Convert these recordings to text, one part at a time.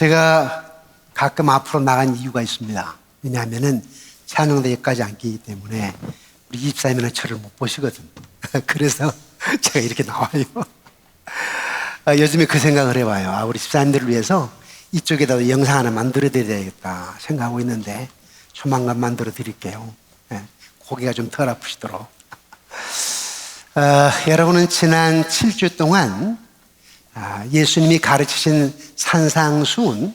제가 가끔 앞으로 나간 이유가 있습니다. 왜냐하면은 찬양대 여기까지 앉기 때문에 우리 집사님은 저를 못 보시거든. 그래서 제가 이렇게 나와요. 요즘에 그 생각을 해봐요. 우리 집사님들을 위해서 이쪽에다 영상 하나 만들어 드려야겠다 생각하고 있는데 조만간 만들어 드릴게요. 고개가 좀 덜 아프시도록. 여러분은 지난 7주 동안 예수님이 가르치신 산상수훈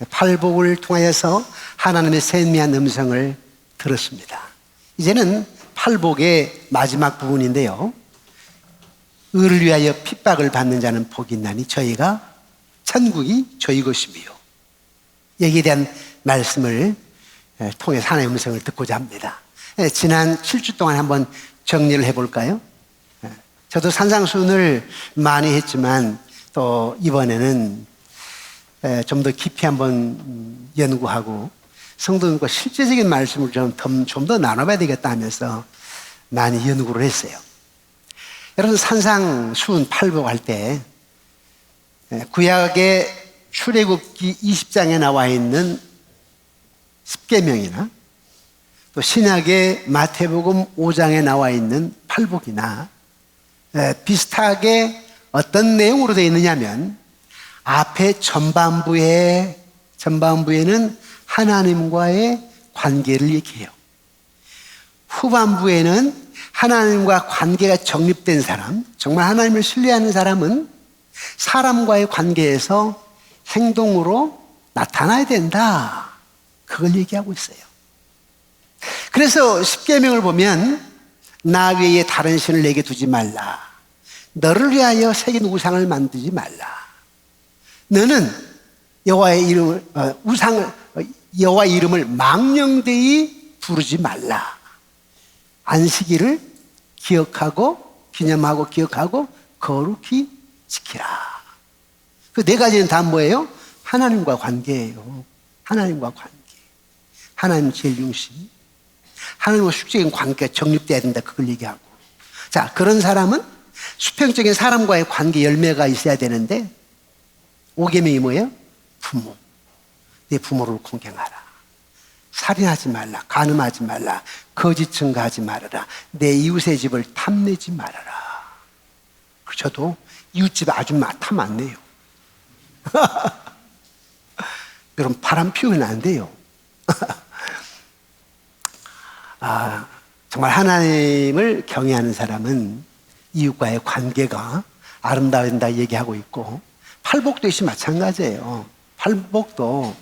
팔복을 통하여서 하나님의 세미한 음성을 들었습니다. 이제는 팔복의 마지막 부분인데요. 의를 위하여 핍박을 받는 자는 복이 있나니 저희가 천국이 저희 것이며, 여기에 대한 말씀을 통해서 하나님의 음성을 듣고자 합니다. 지난 7주 동안 한번 정리를 해볼까요? 저도 산상수훈을 많이 했지만 또 이번에는 좀 더 깊이 한번 연구하고 성도님과 실제적인 말씀을 좀 더 나눠봐야 되겠다 하면서 많이 연구를 했어요. 여러분, 산상수훈 팔복할 때 구약의 출애굽기 20장에 나와 있는 십계명이나 또 신약의 마태복음 5장에 나와 있는 팔복이나 비슷하게 어떤 내용으로 되어 있느냐면, 앞에 전반부에는 하나님과의 관계를 얘기해요. 후반부에는 하나님과 관계가 정립된 사람, 정말 하나님을 신뢰하는 사람은 사람과의 관계에서 행동으로 나타나야 된다, 그걸 얘기하고 있어요. 그래서 십계명을 보면 나 외에 다른 신을 내게 두지 말라, 너를 위하여 새긴 우상을 만들지 말라, 너는 여호와의 이름을 망령되이 부르지 말라, 안식일을 기념하고 기억하고 거룩히 지키라. 그 네 가지는 다 뭐예요? 하나님과 관계예요. 하나님과 관계. 하나님 제일 중심. 하나님과 수직적인 관계가 정립돼야 된다, 그걸 얘기하고. 자, 그런 사람은 수평적인 사람과의 관계 열매가 있어야 되는데, 5계명이 뭐예요? 부모. 내 부모를 공경하라. 살인하지 말라. 간음하지 말라. 거짓 증거하지 말아라. 내 이웃의 집을 탐내지 말아라. 저도 이웃집 아줌마 탐 안 내요. 여러분, 바람 피우면 안 돼요. 정말 하나님을 경외하는 사람은 이웃과의 관계가 아름다워야 된다 얘기하고 있고, 팔복도 역시 마찬가지예요. 팔복도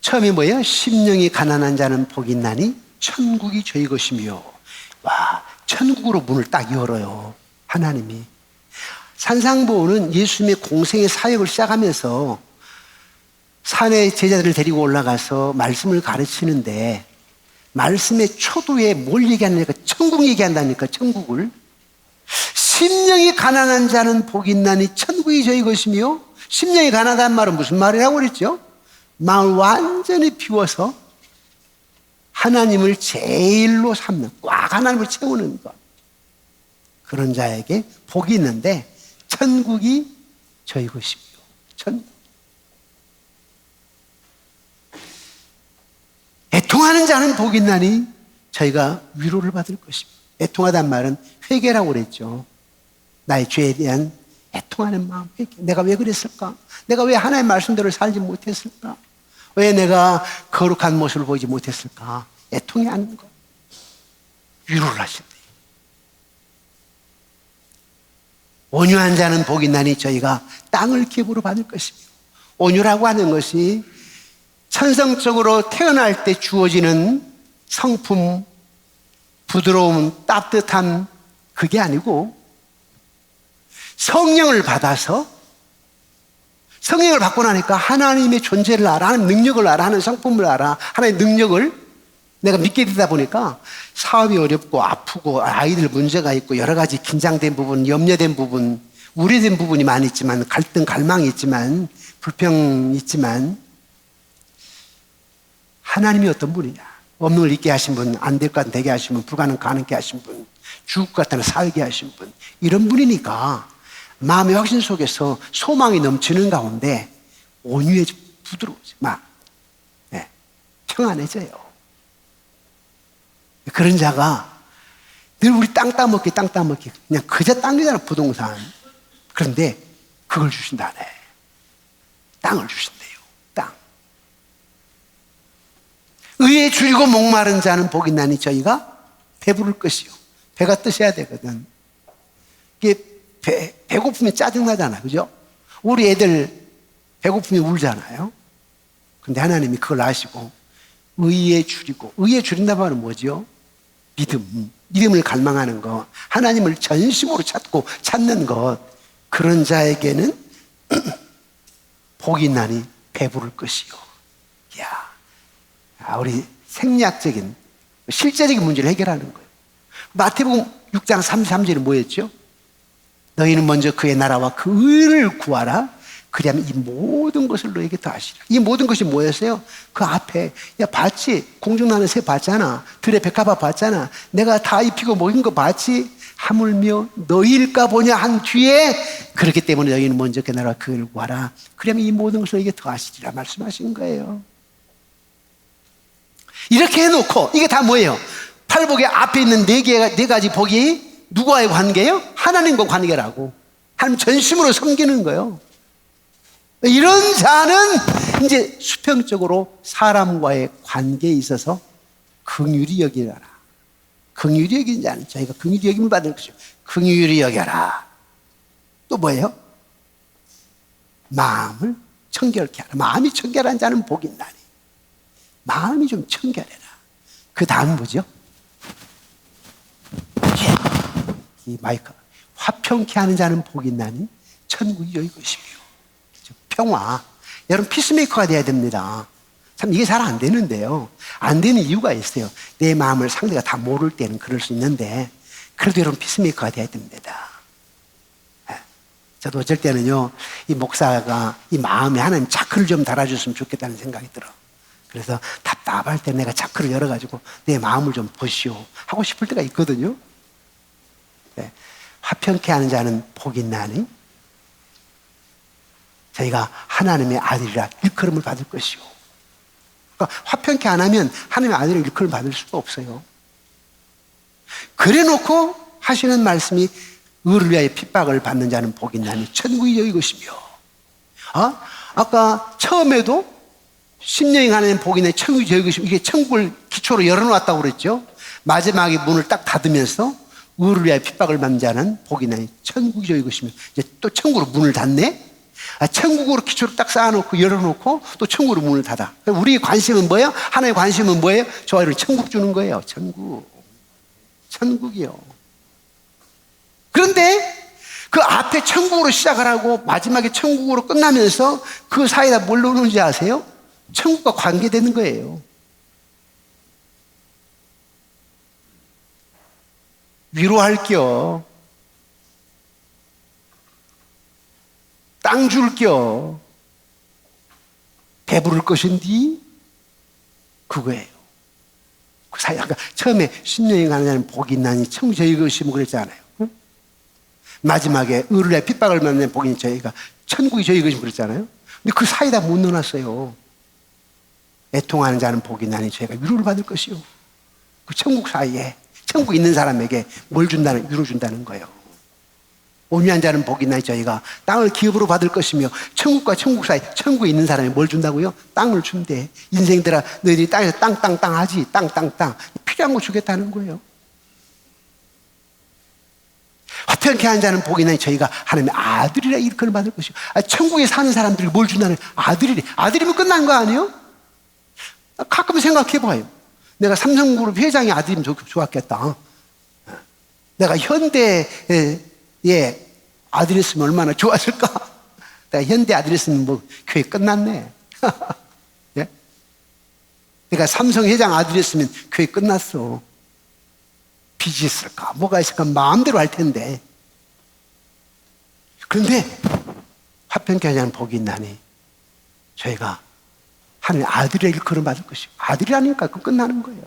처음에 뭐예요? 심령이 가난한 자는 복이 있나니 천국이 저희 것이며. 와, 천국으로 문을 딱 열어요, 하나님이. 산상보훈은 예수님의 공생의 사역을 시작하면서 산에 제자들을 데리고 올라가서 말씀을 가르치는데, 말씀의 초도에 뭘 얘기하느니까 천국 얘기한다니까, 천국을. 심령이 가난한 자는 복이 있나니 천국이 저희 것이며. 심령이 가난하다는 말은 무슨 말이라고 그랬죠? 마음을 완전히 비워서 하나님을 제일로 삼는, 꽉 하나님을 채우는 것, 그런 자에게 복이 있는데 천국이 저희 것이며. 천국. 애통하는 자는 복이 있나니 저희가 위로를 받을 것이며. 애통하다는 말은 회개라고 그랬죠. 나의 죄에 대한 애통하는 마음, 회개. 내가 왜 그랬을까? 내가 왜 하나님의 말씀대로 살지 못했을까? 왜 내가 거룩한 모습을 보이지 못했을까? 애통이 하는 것. 위로를 하신대요. 온유한 자는 복이 있나니 저희가 땅을 기업으로 받을 것이며. 온유라고 하는 것이 천성적으로 태어날 때 주어지는 성품, 부드러움, 따뜻함, 그게 아니고 성령을 받아서, 성령을 받고 나니까 하나님의 존재를 알아, 하나님의 능력을 알아, 하나님의 성품을 알아, 하나님의 능력을 내가 믿게 되다 보니까 사업이 어렵고 아프고 아이들 문제가 있고 여러 가지 긴장된 부분, 염려된 부분, 우려된 부분이 많이 있지만, 갈등, 갈망이 있지만, 불평이 있지만, 하나님이 어떤 분이냐? 없는 걸 있게 하신 분, 안 될 것 같은 되게 하신 분, 불가능 가능케 하신 분, 죽을 것 같다는 살게 하신 분, 이런 분이니까 마음의 확신 속에서 소망이 넘치는 가운데 온유해, 부드러워져. 막 네, 평안해져요. 그런 자가 늘 우리 땅 따먹기 그냥 그저 땅이잖아, 부동산. 그런데 그걸 주신다네. 땅을 주신대요. 땅. 의에 줄이고 목마른 자는 복이 나니 저희가 배부를 것이요. 배가 뜨셔야 되거든. 이게 배고프면 짜증나잖아, 그죠? 우리 애들 배고프면 울잖아요. 근데 하나님이 그걸 아시고 의에 줄이고, 의에 줄인다는 말은 뭐죠? 믿음을 갈망하는 것, 하나님을 전심으로 찾는 것, 그런 자에게는 복이 나니 배부를 것이요. 이야, 우리 생리학적인 실제적인 문제를 해결하는 거예요. 마태복음 6장 33절은 뭐였죠? 너희는 먼저 그의 나라와 그 의를 구하라. 그리하면 이 모든 것을 너에게 더하시리라. 이 모든 것이 뭐였어요? 그 앞에, 야, 봤지? 공중 나는 새 봤잖아. 들의 백합화 봤잖아. 내가 다 입히고 먹인 거 봤지? 하물며 너희일까 보냐 한 뒤에, 그렇기 때문에 너희는 먼저 그 나라와 그 의를 구하라. 그러면 이 모든 것을 너에게 더하시리라 말씀하신 거예요. 이렇게 해놓고, 이게 다 뭐예요? 팔복의 앞에 있는 네 가지 복이 누구와의 관계예요? 하나님과 관계라고. 하나님 전심으로 섬기는 거예요. 이런 자는 이제 수평적으로 사람과의 관계에 있어서 긍휼히 여기라. 긍휼히 여기는 자는 저희가 긍휼히 여김을 받을 것이요. 긍휼히 여겨라. 또 뭐예요? 마음을 청결케 하라. 마음이 청결한 자는 복이 있나니. 마음이 좀 청결해라. 그 다음 뭐죠? 이 마이크. 화평케 하는 자는 복이 있나니 천국이 여기 것이며. 평화. 여러분 피스메이커가 돼야 됩니다. 참 이게 잘 안 되는데요. 안 되는 이유가 있어요. 내 마음을 상대가 다 모를 때는 그럴 수 있는데, 그래도 여러분 피스메이커가 돼야 됩니다. 저도 어쩔 때는요, 이 목사가 이 마음에 하나님 차크를 좀 달아줬으면 좋겠다는 생각이 들어. 그래서 답답할 때 내가 차크를 열어가지고 내 마음을 좀 보시오 하고 싶을 때가 있거든요. 네. 화평케 하는 자는 복이 있나니 저희가 하나님의 아들이라 일컬음을 받을 것이요. 그러니까 화평케 안 하면 하나님의 아들의 일컬음을 받을 수가 없어요. 그래 놓고 하시는 말씀이 의를 위하여 핍박을 받는 자는 복이 있나니 천국이 여기 것이며. 아까 처음에도 심령이 가는 복이 있나니 천국이 여기 것이며, 이게 천국을 기초로 열어놓았다고 그랬죠. 마지막에 문을 딱 닫으면서 의를 위하여 핍박을 받는 자는 복이 있나니 천국이 여기 것이며, 이제 또 천국으로 문을 닫네. 천국으로 기초를 딱 쌓아놓고 열어놓고 또 천국으로 문을 닫아. 우리의 관심은 뭐예요? 하나의 관심은 뭐예요? 저희를 천국 주는 거예요. 천국이요. 그런데 그 앞에 천국으로 시작을 하고 마지막에 천국으로 끝나면서 그 사이에다 뭘 놓는지 아세요? 천국과 관계되는 거예요. 위로할게요. 땅 줄게요. 배부를 것인디 그거예요. 그 사이 아까 처음에 신령이 가는 자는 복이 있나니 천국이 저희 것이면 그랬잖아요. 응? 마지막에 의를 위하여 핍박을 받는 복이 저희가 천국이 저희 것이면 그랬잖아요. 근데 그 사이에다 못 넣어놨어요. 애통하는 자는 복이 있나니 저희가 위로를 받을 것이요. 그 천국 사이에 천국에 있는 사람에게 뭘 준다는, 위로 준다는 거예요. 온유한 자는 복이 있나니 저희가 땅을 기업으로 받을 것이며, 천국과 천국 사이, 천국에 있는 사람이 뭘 준다고요? 땅을 준대. 인생들아 너희들이 땅에서 땅 하지. 땅 필요한 거 주겠다는 거예요. 화평케 하는 자는 복이 있나니 저희가 하나님의 아들이라 일컬음을 받을 것이요. 천국에 사는 사람들이 뭘 준다는 거예요? 아들이래. 아들이면 끝난 거 아니에요? 가끔 생각해봐요. 내가 삼성그룹 회장의 아들이면 좋았겠다. 내가 현대에 아들이었으면 얼마나 좋았을까? 내가 현대 아들이었으면 뭐 교회 끝났네. 예? 내가 삼성 회장 아들이었으면 교회 끝났어. 빚이 있을까? 뭐가 있을까? 마음대로 할 텐데. 그런데 화평케 하자는 복이 있나니 저희가 하나님의 아들의 일컬음 받을 것이고, 아들이라니까 그 끝나는 거예요.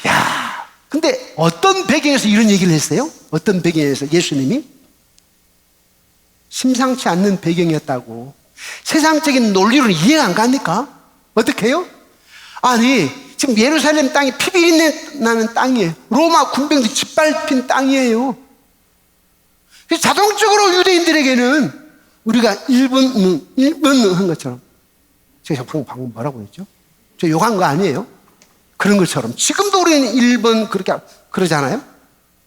야, 근데 어떤 배경에서 이런 얘기를 했어요? 어떤 배경에서 예수님이 심상치 않는 배경이었다고. 세상적인 논리로는 이해가 안 갑니까? 어떻게 해요? 아니, 지금 예루살렘 땅이 피비린내 나는 땅이에요. 로마 군병들이 짓밟힌 땅이에요. 그래서 자동적으로 유대인들에게는 우리가 1번 한 것처럼, 제가 방금 뭐라고 했죠? 저 욕한 거 아니에요? 그런 것처럼 지금도 우리는 1번 그렇게 그러잖아요.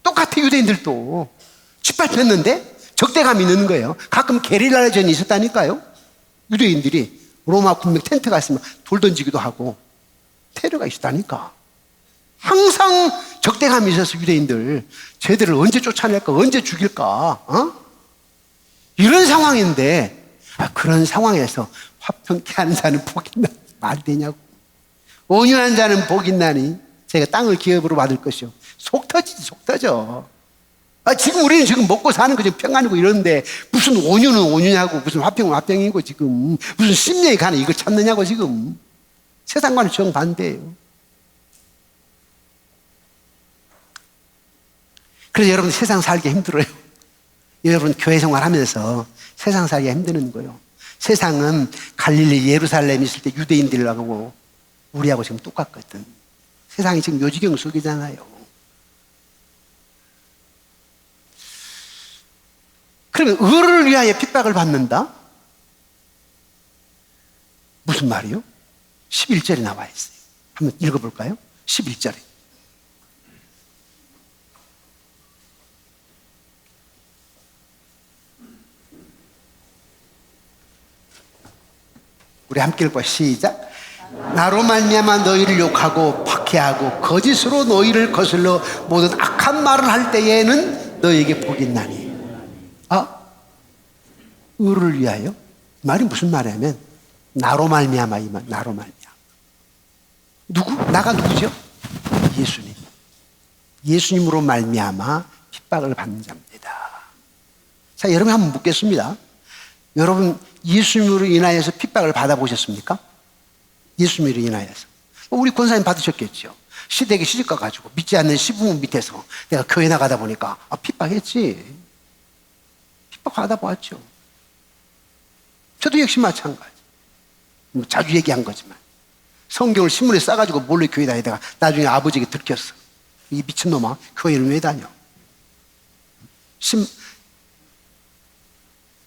똑같아. 유대인들도 짓밟혔는데 적대감이 있는 거예요. 가끔 게릴라전이 있었다니까요. 유대인들이 로마 군병 텐트가 있으면 돌 던지기도 하고 테러가 있었다니까. 항상 적대감이 있어서 유대인들 쟤들을 언제 쫓아낼까, 언제 죽일까, 이런 상황인데, 그런 상황에서 화평케 하는 자는 복이 있나니 말이 되냐고. 온유한 자는 복이 있나니 제가 땅을 기업으로 받을 것이요. 속 터지지, 속 터져. 지금 우리는 지금 먹고 사는 거 지금 평안이고 이러는데 무슨 온유는 온유냐고, 무슨 화평은 화평이고, 지금 무슨 심령이 가는 이걸 찾느냐고. 지금 세상과는 정반대예요. 그래서 여러분 세상 살기 힘들어요. 여러분 교회 생활하면서 세상 살기가 힘드는 거예요. 세상은 갈릴리 예루살렘에 있을 때 유대인들하고 우리하고 지금 똑같거든. 세상이 지금 요지경 속이잖아요. 그러면 의를 위하여 핍박을 받는다? 무슨 말이요? 11절에 나와 있어요. 한번 읽어볼까요? 11절에. 우리 함께 읽고 시작. 나로 말미암아 너희를 욕하고 박해하고 거짓으로 너희를 거슬러 모든 악한 말을 할 때에는 너희에게 복이 있나니. 의를 위하여? 말이 무슨 말이냐면 나로 말미암아, 이 말. 나로 말미암아. 누구? 나가 누구죠? 예수님. 예수님으로 말미암아 핍박을 받는 자입니다. 자, 여러분 한번 묻겠습니다. 여러분 예수님으로 인하여서 핍박을 받아보셨습니까? 예수님으로 인하여서. 우리 권사님 받으셨겠죠. 시댁에 시집가 가지고 믿지 않는 시부모 밑에서 내가 교회 나가다 보니까 핍박했지. 핍박 받아보았죠. 저도 역시 마찬가지. 자주 얘기한 거지만 성경을 신문에 싸가지고 몰래 교회 다니다가 나중에 아버지에게 들켰어. 이 미친놈아, 교회를 왜 다녀?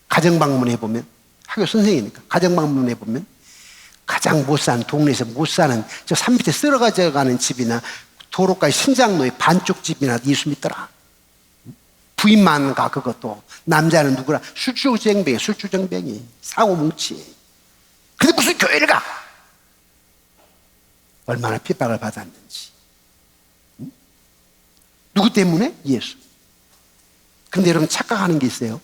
가정방문해 보면, 학교 선생이니까 가정방문해 보면 가장 못 사는, 동네에서 못 사는 저 산 밑에 쓸어가져 가는 집이나 도로가에 신장로에 반쪽 집이나 예수 믿더라. 부인만 가. 그것도 남자는 누구라? 술주정뱅이, 술주정뱅이, 사고뭉치. 근데 무슨 교회를 가? 얼마나 핍박을 받았는지. 누구 때문에? 예수. 그런데 여러분 착각하는 게 있어요.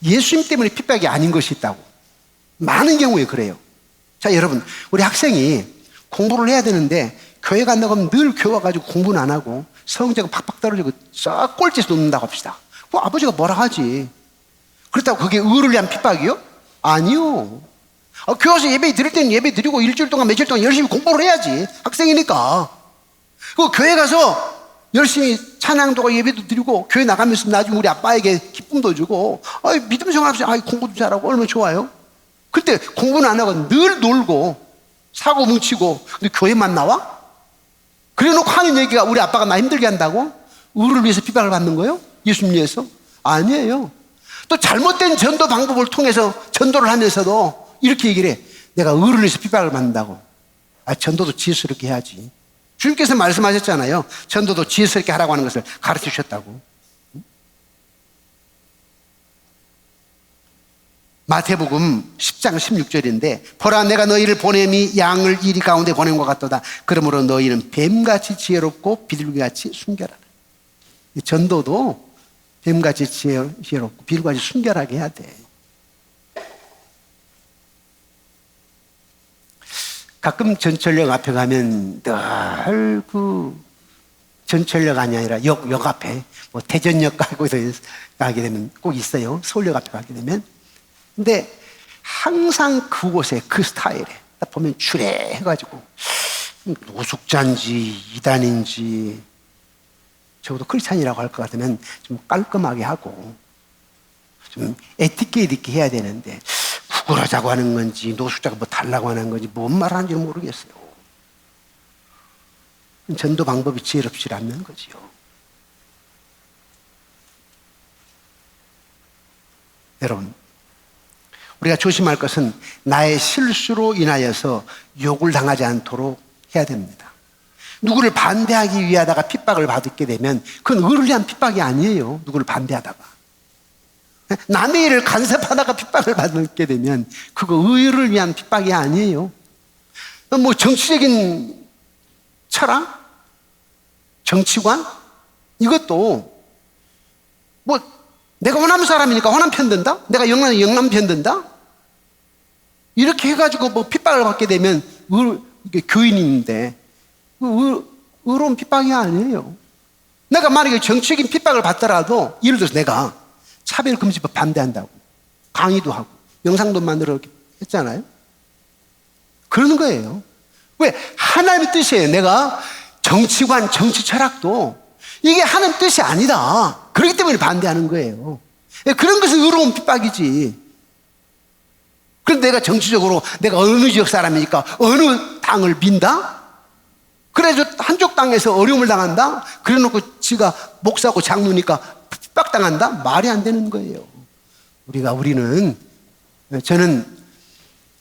예수님 때문에 핍박이 아닌 것이 있다고. 많은 경우에 그래요. 자, 여러분, 우리 학생이 공부를 해야 되는데 교회 간다고 하면 늘 교회 와가지고 공부는 안 하고 성적은 팍팍 떨어지고 썩 꼴찌에서 놓는다고 합시다. 그럼 아버지가 뭐라 하지? 그렇다고 그게 의를 위한 핍박이요? 아니요. 교회 와서 예배 드릴 때는 예배 드리고 일주일 동안 며칠 동안 열심히 공부를 해야지. 학생이니까. 그 교회 가서 열심히 찬양도가 예배도 드리고 교회 나가면서 나중에 우리 아빠에게 기쁨도 주고 믿음 생활하면서 공부도 잘하고 얼마나 좋아요. 그때 공부는 안 하고 늘 놀고 사고 뭉치고 근데 교회만 나와? 그래 놓고 하는 얘기가 우리 아빠가 나 힘들게 한다고? 의를 위해서 핍박을 받는 거예요? 예수님 위해서? 아니에요. 또 잘못된 전도 방법을 통해서 전도를 하면서도 이렇게 얘기를 해. 내가 의를 위해서 핍박을 받는다고. 전도도 지혜스럽게 해야지. 주님께서 말씀하셨잖아요. 전도도 지혜스럽게 하라고 하는 것을 가르쳐 주셨다고. 마태복음 10장 16절인데 보라 내가 너희를 보냄이 양을 이리 가운데 보낸 것 같도다. 그러므로 너희는 뱀같이 지혜롭고 비둘기같이 순결하라. 전도도 뱀같이 지혜롭고 비둘기같이 순결하게 해야 돼. 가끔 전철역 앞에 가면 늘 전철역 아니라 역 앞에 뭐 대전역 가게 되면 꼭 있어요. 서울역 앞에 가게 되면. 근데 항상 그곳에 그 스타일에 딱 보면 추레해가지고 노숙자인지 이단인지 적어도 크리스찬이라고 할 것 같으면 좀 깔끔하게 하고 좀 에티켓 있게 해야 되는데 구걸하자고 하는 건지 노숙자가 뭐 달라고 하는 건지 뭔 말하는지 모르겠어요. 전도 방법이 지혜롭지 않는 거지요. 여러분, 우리가 조심할 것은 나의 실수로 인하여서 욕을 당하지 않도록 해야 됩니다. 누구를 반대하기 위하다가 핍박을 받게 되면 그건 의를 위한 핍박이 아니에요. 누구를 반대하다가. 남의 일을 간섭하다가 핍박을 받게 되면 그거 의를 위한 핍박이 아니에요. 뭐 정치적인 철학? 정치관? 이것도 뭐 내가 호남 사람이니까 호남 편 든다? 내가 영남 편 든다? 이렇게 해가지고 뭐 핍박을 받게 되면 교인인데 의로운 핍박이 아니에요. 내가 만약에 정치적인 핍박을 받더라도 예를 들어서 내가 차별금지법 반대한다고 강의도 하고 영상도 만들어 했잖아요. 그러는 거예요. 왜? 하나님의 뜻이에요. 내가 정치관, 정치 철학도 이게 하나님 뜻이 아니다. 그렇기 때문에 반대하는 거예요. 그런 것은 의로운 핍박이지. 그런데 내가 정치적으로 내가 어느 지역 사람이니까 어느 당을 민다? 그래서 한쪽 당에서 어려움을 당한다? 그래 놓고 지가 목사고 장로니까 핍박당한다? 말이 안 되는 거예요. 저는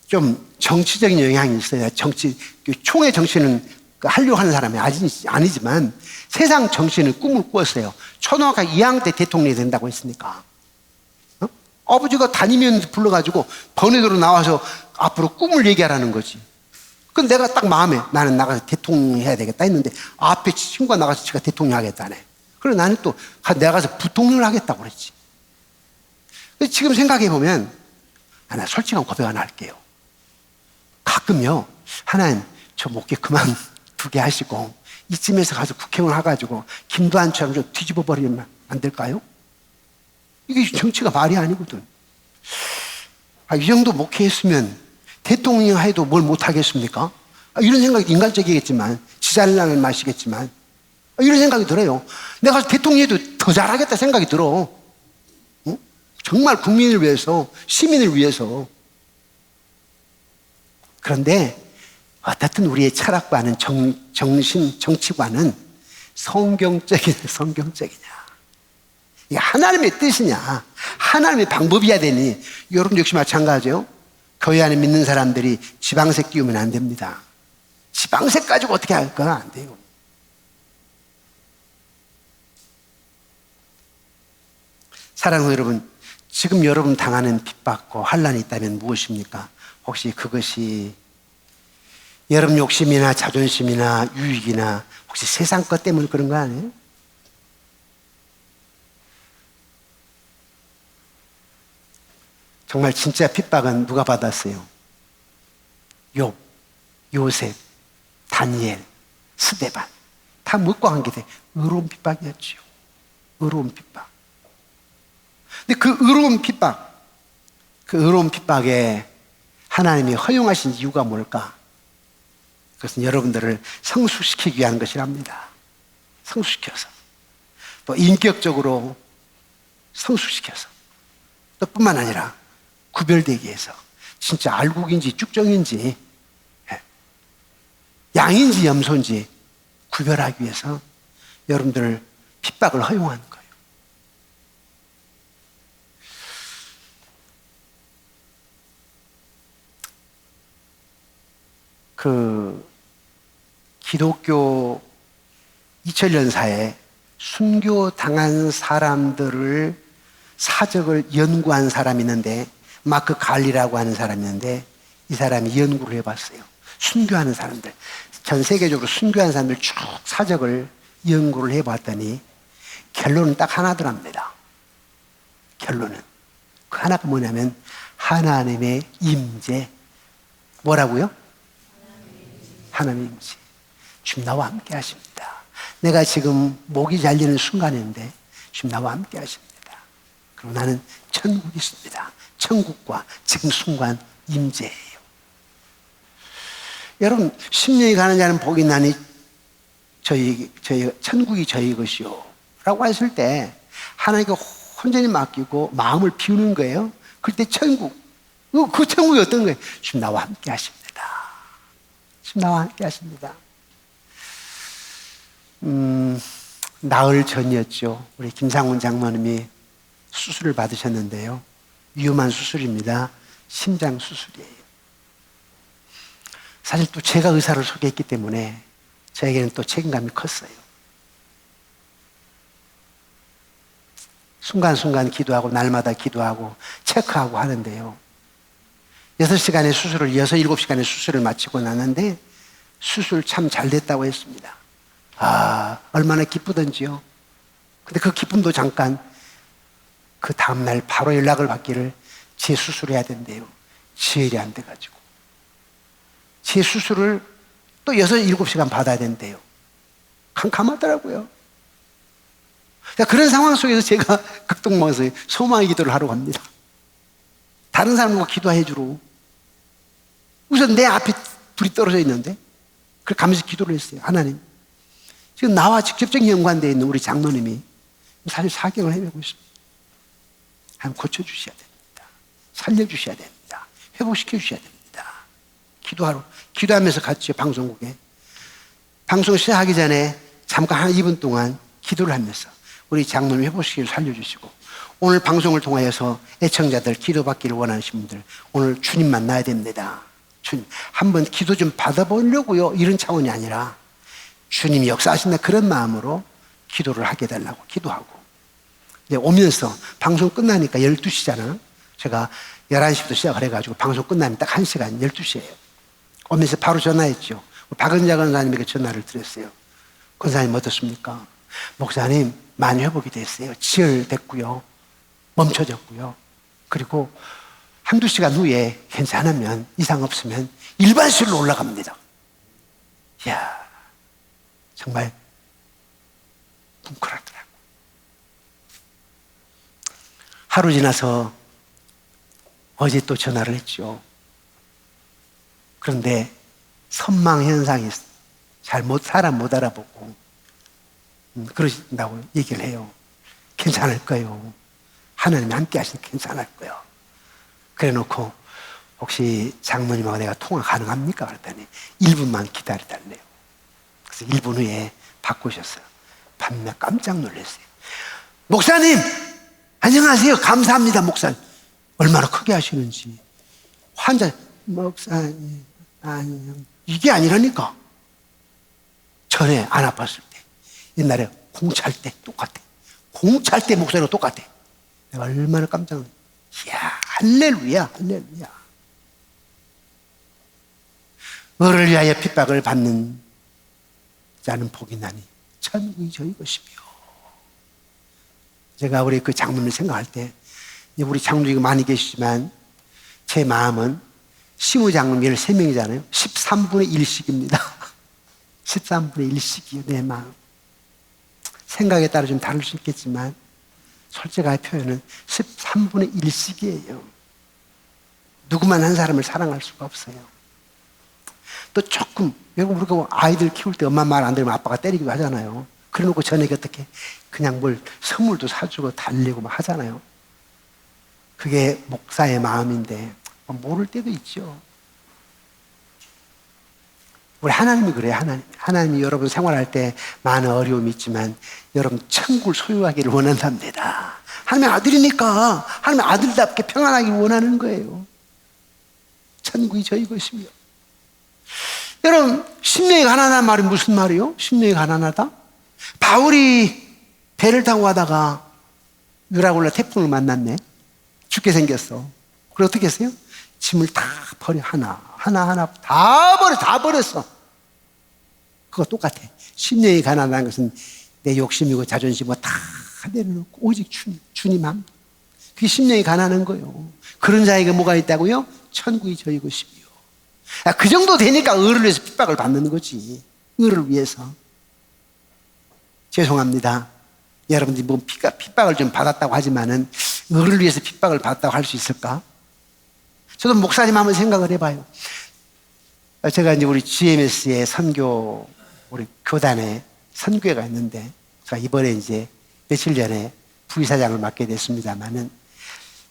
좀 정치적인 영향이 있어요. 총회 정치는 하려고 하는 사람이 아니지만 세상 정치는 꿈을 꾸었어요. 초등학교 2학년 때 대통령이 된다고 했으니까. 아버지가 담임위원 불러가지고 번외도로 나와서 앞으로 꿈을 얘기하라는 거지. 그럼 내가 딱 마음에 나는 나가서 대통령 해야 되겠다 했는데 앞에 친구가 나가서 지가 대통령 하겠다네. 그래 나는 또 내가 가서 부통령을 하겠다고 그랬지. 지금 생각해보면 나 솔직한 고백 하나 할게요. 가끔요 하나님 저 목회 그만두게 하시고 이쯤에서 가서 국회의원 해가지고 김도한처럼 좀 뒤집어 버리면 안 될까요? 이게 정치가 말이 아니거든. 이 정도 목회했으면 대통령 해도 뭘 못하겠습니까? 이런 생각이 인간적이겠지만 지잘나는 맛이겠지만 이런 생각이 들어요. 내가 대통령 해도 더 잘하겠다 생각이 들어. 정말 국민을 위해서, 시민을 위해서. 그런데 어떻든 우리의 철학과는 정치과는 성경적이냐. 이게 하나님의 뜻이냐, 하나님의 방법이어야 되니, 여러분 역시 마찬가지죠. 교회 안에 믿는 사람들이 지방색 띄우면 안 됩니다. 지방색 가지고 어떻게 할까? 안 돼요. 사랑하는 여러분, 지금 여러분 당하는 핍박과 환난이 있다면 무엇입니까? 혹시 그것이 여러분 욕심이나 자존심이나 유익이나 혹시 세상 것 때문에 그런 거 아니에요? 정말 진짜 핍박은 누가 받았어요? 욥, 요셉, 다니엘, 스데반 다 무엇과 관계돼? 의로운 핍박이었죠. 의로운 핍박. 근데 그 의로운 핍박에 하나님이 허용하신 이유가 뭘까? 그것은 여러분들을 성숙시키기 위한 것이랍니다. 성숙시켜서. 또 인격적으로 성숙시켜서. 또 뿐만 아니라 구별되기 위해서. 진짜 알곡인지 쭉정인지 양인지 염소인지 구별하기 위해서 여러분들을 핍박을 허용하는 거예요. 기독교 2000년사에 순교당한 사람들을 사적을 연구한 사람이 있는데 마크 갈리라고 하는 사람이 있는데 이 사람이 연구를 해봤어요. 순교하는 사람들, 전 세계적으로 순교하는 사람들 쭉 사적을 연구를 해봤더니 결론은 딱 하나더랍니다. 결론은 그 하나가 뭐냐면 하나님의 임재. 뭐라고요? 하나님의 임재. 주님 나와 함께 하십니다. 내가 지금 목이 잘리는 순간인데 주님 나와 함께 하십니다. 그리고 나는 천국이 있습니다. 천국과 지금 순간 임재예요. 여러분, 심령이 가는 자는 복이 나니 저희 천국이 저희 것이요 라고 했을 때 하나님께 온전히 맡기고 마음을 비우는 거예요. 그때 천국, 그 천국이 어떤 거예요? 주님 나와 함께 하십니다. 주님 나와 함께 하십니다. 나흘 전이었죠. 우리 김상훈 장모님이 수술을 받으셨는데요. 위험한 수술입니다. 심장 수술이에요. 사실 또 제가 의사를 소개했기 때문에 저에게는 또 책임감이 컸어요. 순간순간 기도하고 날마다 기도하고 체크하고 하는데요. 6시간의 수술을 6, 7시간의 수술을 마치고 나는데 수술 참 잘 됐다고 했습니다. 아, 얼마나 기쁘던지요. 근데 그 기쁨도 잠깐, 그 다음날 바로 연락을 받기를 재수술해야 된대요. 지혈이 안 돼가지고. 재수술을 또 6, 7시간 받아야 된대요. 캄캄하더라고요. 그런 상황 속에서 제가 극동방에서 소망의 기도를 하러 갑니다. 다른 사람과 기도해 주러. 우선 내 앞에 불이 떨어져 있는데 그걸 가면서 기도를 했어요. 하나님, 지금 나와 직접적인 연관되어 있는 우리 장로님이 사실 사경을 헤매고 있습니다. 하나님 고쳐주셔야 됩니다. 살려주셔야 됩니다. 회복시켜 주셔야 됩니다. 기도하면서 갔죠. 방송국에. 방송 시작하기 전에 잠깐 한 2분 동안 기도를 하면서 우리 장로님 회복시키고 살려주시고, 오늘 방송을 통하여서 애청자들 기도받기를 원하시는 분들 오늘 주님 만나야 됩니다. 주님 한번 기도 좀 받아보려고요, 이런 차원이 아니라 주님이 역사하신다 그런 마음으로 기도를 하게 해달라고 기도하고, 이제 오면서 방송 끝나니까 12시잖아. 제가 11시부터 시작을 해가지고 방송 끝나면 딱 1시간, 12시예요. 오면서 바로 전화했죠. 박은자 권사님에게 전화를 드렸어요. 권사님 어떻습니까? 목사님 많이 회복이 됐어요. 지혈됐고요. 멈춰졌고요. 그리고 한두 시간 후에 괜찮으면, 이상 없으면 일반실로 올라갑니다. 이야, 정말 뭉클하더라고요. 하루 지나서 어제 또 전화를 했죠. 그런데 선망 현상이 있어요. 사람 못 알아보고 그러신다고 얘기를 해요. 괜찮을 거예요. 하나님이 함께 하시니 괜찮을 거예요. 그래 놓고 혹시 장모님하고 내가 통화 가능합니까? 그랬더니 1분만 기다려달래요. 그래서 1분 후에 바꾸셨어요. 밤에 깜짝 놀랐어요. 목사님 안녕하세요. 감사합니다. 목사님. 얼마나 크게 하시는지. 환자, 목사님 아니, 이게 아니라니까. 전에 안 아팠을 때, 옛날에 공 찰 때 똑같아. 공 찰 때 목소리가 똑같아. 내가 얼마나 깜짝 놀랐어. 이야, 할렐루야, 할렐루야. 너를 위하여 핍박을 받는 자는 복이 나니 천국이 저희 것이며. 제가 우리 그 장모님을 생각할 때, 우리 장로님이 많이 계시지만 제 마음은 시무 장로님 13명이잖아요. 13분의 1씩입니다. 13분의 1씩이요, 내 마음. 생각에 따라 좀 다를 수 있겠지만 솔직하게 표현은 13분의 1씩이에요. 누구만 한 사람을 사랑할 수가 없어요. 또 조금, 여러분 우리가 아이들 키울 때 엄마 말 안 들으면 아빠가 때리기도 하잖아요. 그래 놓고 저녁에 어떻게 그냥 뭘 선물도 사주고 달리고 막 하잖아요. 그게 목사의 마음인데 모를 때도 있죠. 우리 하나님이 그래요. 하나님이 여러분 생활할 때 많은 어려움이 있지만 여러분 천국을 소유하기를 원한답니다. 하나님의 아들이니까 하나님의 아들답게 평안하기를 원하는 거예요. 천국이 저희 것이며. 여러분 심령이 가난하다는 말이 무슨 말이에요? 심령이 가난하다? 바울이 배를 타고 가다가 유라굴라 태풍을 만났네. 죽게 생겼어. 그래 어떻게 했어요? 짐을 다 버려. 하나 다 버렸어. 그거 똑같아. 심령이 가난한 것은 내 욕심이고 자존심이고 다 내려놓고 오직 주님 함. 그게 심령이 가난한 거예요. 그런 자에게 뭐가 있다고요? 천국이 저희 것이며. 그 정도 되니까 의를 위해서 핍박을 받는 거지. 의를 위해서. 죄송합니다. 여러분들이 뭐 핍박을 좀 받았다고 하지만은 의를 위해서 핍박을 받았다고 할 수 있을까? 저도 목사님 한번 생각을 해봐요. 제가 이제 우리 GMS의 선교, 우리 교단에 선교회가 있는데, 제가 이번에 이제 며칠 전에 부이사장을 맡게 됐습니다만은,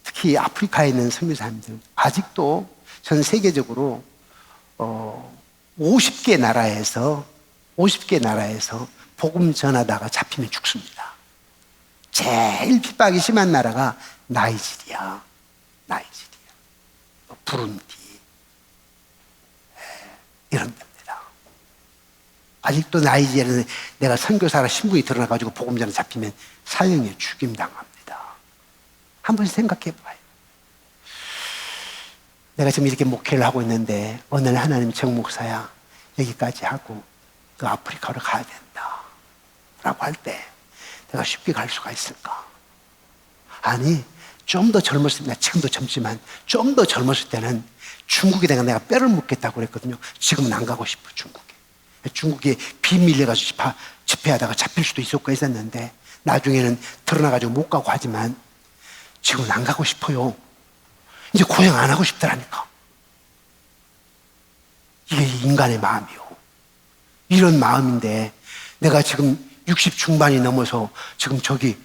특히 아프리카에 있는 선교사님들 아직도 전 세계적으로 50개 나라에서 복음 전하다가 잡히면 죽습니다. 제일 핍박이 심한 나라가 나이지리아, 부룬디 이런 데입니다. 아직도 나이지리아는 내가 선교사라 신분이 드러나가지고 복음 전하 잡히면 사형에 죽임당합니다. 한번 생각해 봐요. 내가 지금 이렇게 목회를 하고 있는데 어느 날 하나님 정 목사야 여기까지 하고 그 아프리카로 가야 된다 라고 할 때 내가 쉽게 갈 수가 있을까? 아니, 좀 더 젊었을 때, 지금도 젊지만 좀 더 젊었을 때는 중국에다가 내가 뼈를 묻겠다고 그랬거든요. 지금은 안 가고 싶어. 중국에 비밀려가지고 집회하다가 잡힐 수도 있었고 했었는데 나중에는 드러나가지고 못 가고 하지만 지금은 안 가고 싶어요. 이제 고향 안 하고 싶더라니까. 이게 인간의 마음이요. 이런 마음인데 내가 지금 60 중반이 넘어서 지금 저기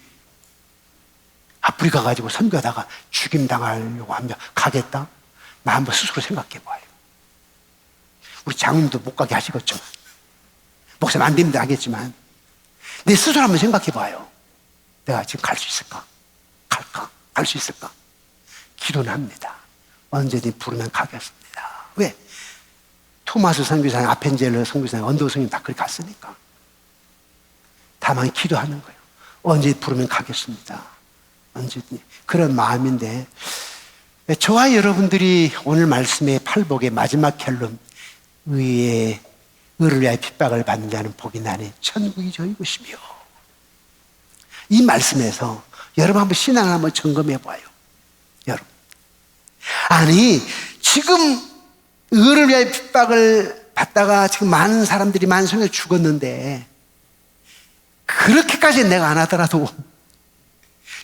아프리카 가지고 선교하다가 죽임당하려고 하면 가겠다? 나 한번 스스로 생각해 봐요. 우리 장님도 못 가게 하시겠지만 목사님 안 됩니다 하겠지만 내 스스로 한번 생각해 봐요. 내가 지금 갈 수 있을까? 갈 수 있을까? 기도는 합니다. 언제든지 부르면 가겠습니다. 왜? 토마스 선교사님, 아펜젤러 선교사님, 언더 선교사님 다 그렇게 갔으니까. 다만 기도하는 거예요. 언제 부르면 가겠습니다. 언제든지. 그런 마음인데 저와 여러분들이 오늘 말씀의 팔복의 마지막 결론, 의를 위하여 핍박을 받는 자는 복이 나니 천국이 저희 것이며, 이 말씀에서 여러분 한번 신앙을 한번 점검해 봐요. 여러분, 아니 지금 의를 위하여 핍박을 받다가 지금 많은 사람들이 만성에 죽었는데 그렇게까지 내가 안 하더라도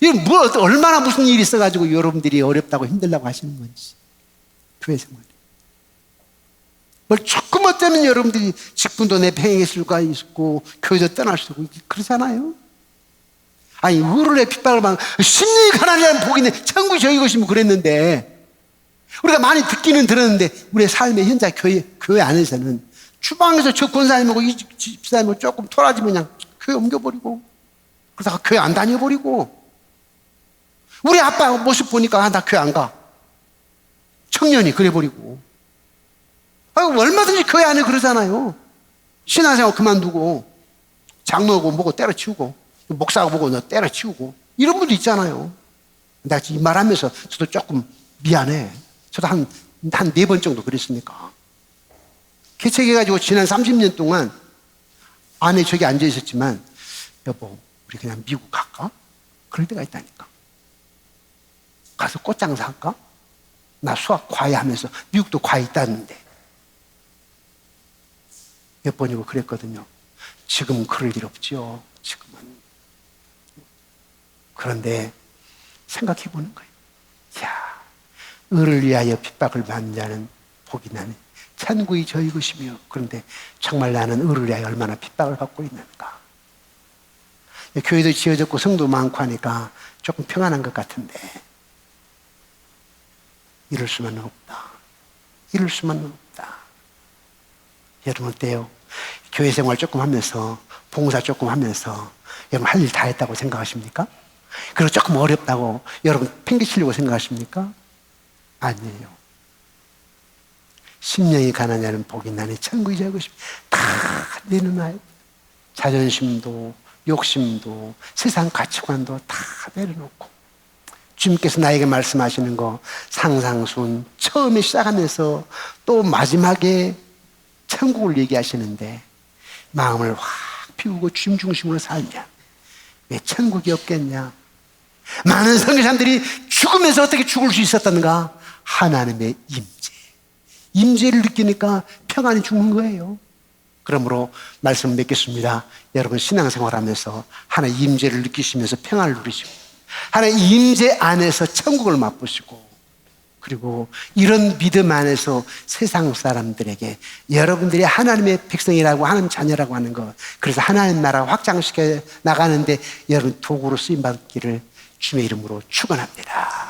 이게 뭐 얼마나 무슨 일이 있어가지고 여러분들이 어렵다고 힘들다고 하시는 건지. 교회 생활 뭘 조금만 때문에 여러분들이 직분도 내팽개칠 수가 있고 교회도 떠날 수 있고 그러잖아요. 아니 의를 위하여 핍박을 받는 심령이 가난한 복이 있네, 천국이 저희 것이면 그랬는데, 우리가 많이 듣기는 들었는데 우리의 삶의 현장 교회 안에서는 주방에서 저 권사님하고 이 집사님하고 조금 토라지면 그냥 교회 옮겨버리고 그러다가 교회 안 다녀버리고, 우리 아빠 모습 보니까 나 교회 안 가, 청년이 그래버리고, 얼마든지 교회 안에 그러잖아요. 신앙생활 그만두고 장로고 뭐고 때려치우고 목사하고 보고 너 때려치우고 이런 분도 있잖아요. 내가 이 말하면서 저도 조금 미안해. 저도 한 4번 정도 그랬으니까. 개척해가지고 지난 30년 동안 아내 저기 앉아 있었지만, 여보 우리 그냥 미국 갈까? 그럴 때가 있다니까. 가서 꽃장사 할까? 나 수학 과외 하면서 미국도 과외 있다는데. 몇 번이고 그랬거든요. 지금은 그럴 일 없지요. 지금은. 그런데 생각해 보는 거예요. 야, 의를 위하여 핍박을 받는 자는 복이 나네, 천국이 저희 것이며. 그런데 정말 나는 의를 위하여 얼마나 핍박을 받고 있는가. 교회도 지어졌고 성도 많고 하니까 조금 평안한 것 같은데 이럴 수만은 없다. 이럴 수만은 없다. 여러분 어때요? 교회 생활 조금 하면서, 봉사 조금 하면서 여러분 할 일 다 했다고 생각하십니까? 그리고 조금 어렵다고 여러분 핑계치려고 생각하십니까? 아니에요. 심령이 가난한 자는 복이 나니 천국이 저희 것이며. 다 내려놔요. 자존심도 욕심도 세상 가치관도 다 내려놓고 주님께서 나에게 말씀하시는 거 상상순 처음에 시작하면서 또 마지막에 천국을 얘기하시는데 마음을 확 비우고 주님 중심으로 살면 왜 천국이 없겠냐? 많은 선교사님들이 죽으면서 어떻게 죽을 수 있었던가? 하나님의 임재를 느끼니까 평안히 죽는 거예요. 그러므로 말씀 맺겠습니다. 여러분 신앙생활하면서 하나의 임재를 느끼시면서 평안을 누리시고 하나의 임재 안에서 천국을 맛보시고, 그리고 이런 믿음 안에서 세상 사람들에게 여러분들이 하나님의 백성이라고, 하나님 자녀라고 하는 것, 그래서 하나님 나라 확장시켜 나가는데 여러분 도구로 쓰임받기를 주님의 이름으로 축원합니다.